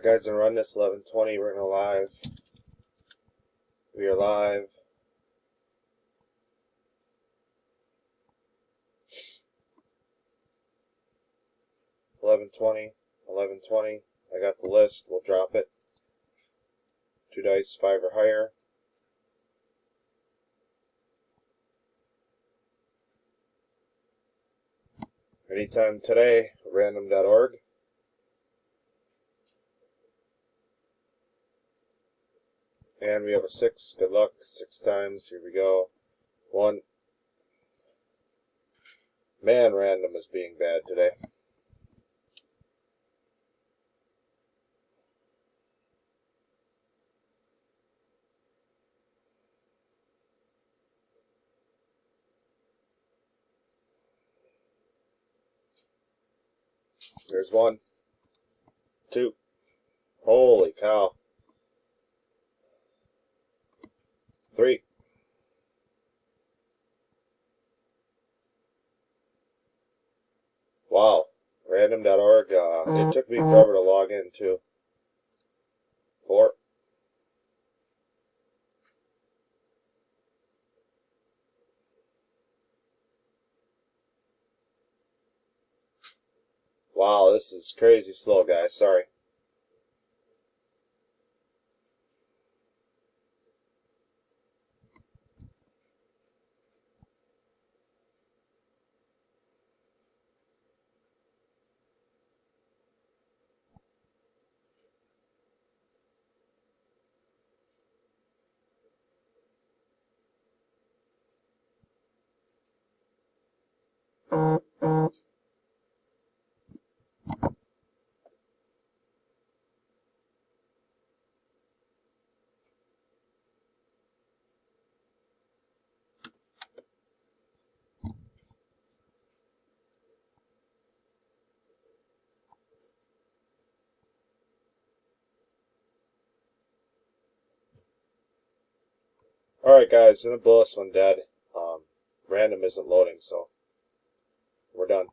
guys, I'm running this 11:20. We're gonna live. We are live. $11:20. I got the list. We'll drop it. 2 dice, 5 or higher. Anytime today. Random.org. And we have a 6. Good luck. 6 times. Here we go. 1. Man, random is being bad today. There's 1. 2. Holy cow. 3. Wow. Random.org. It took me forever to log in, too. 4. Wow, this is crazy slow, guys. Sorry. Alright, guys, I'm gonna blow this one dead. Random isn't loading, so we're done.